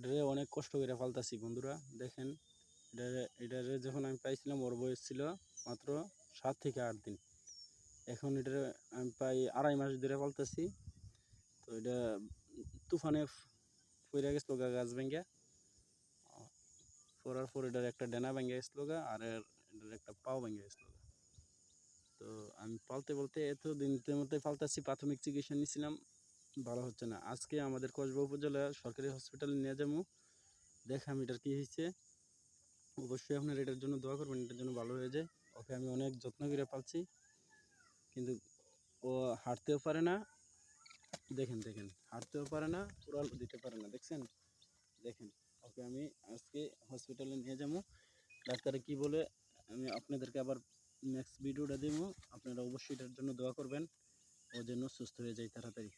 এটারে অনেক কষ্ট করে পালতাছি বন্ধুরা। দেখেন এটারে যখন আমি পাইছিলাম ওর বয়স ছিল মাত্র 7 থেকে 8 দিন। এখন এটারে আমি প্রায় 2.5 মাস ধরে পালতাছি। তো এটা তুফানে পইড়া গেছিল গাছ ভেঙ্গে, পড়ার পর এটার একটা ডেনা ভেঙে গেছিল আর এটার একটা পাও ভেঙে গেছিল। তো আমি পালতে এত দিনের মধ্যে পালতাছি, প্রাথমিক চিকিৎসা নিয়েছিলাম, ভালো হচ্ছে না। আজকে আমাদের কসবা উপজেলা সরকারি হসপিটালে নিয়ে যাবো, দেখাম এটার কী হয়েছে। অবশ্যই আপনারা এটার জন্য দোয়া করবেন, এটার জন্য ভালো হয়ে যায়। ওকে আমি অনেক যত্ন করে পালছি, কিন্তু ও হাঁটতেও পারে না। দেখেন হাঁটতেও পারে না, উড়াল দিতে পারে না। দেখেন ওকে আমি আজকে হসপিটালে নিয়ে যাবো। ডাক্তারে কি বলে আমি আপনাদেরকে আবার নেক্সট ভিডিওটা দেবো। আপনারা অবশ্যই এটার জন্য দোয়া করবেন, ও যেন সুস্থ হয়ে যায় তাড়াতাড়ি।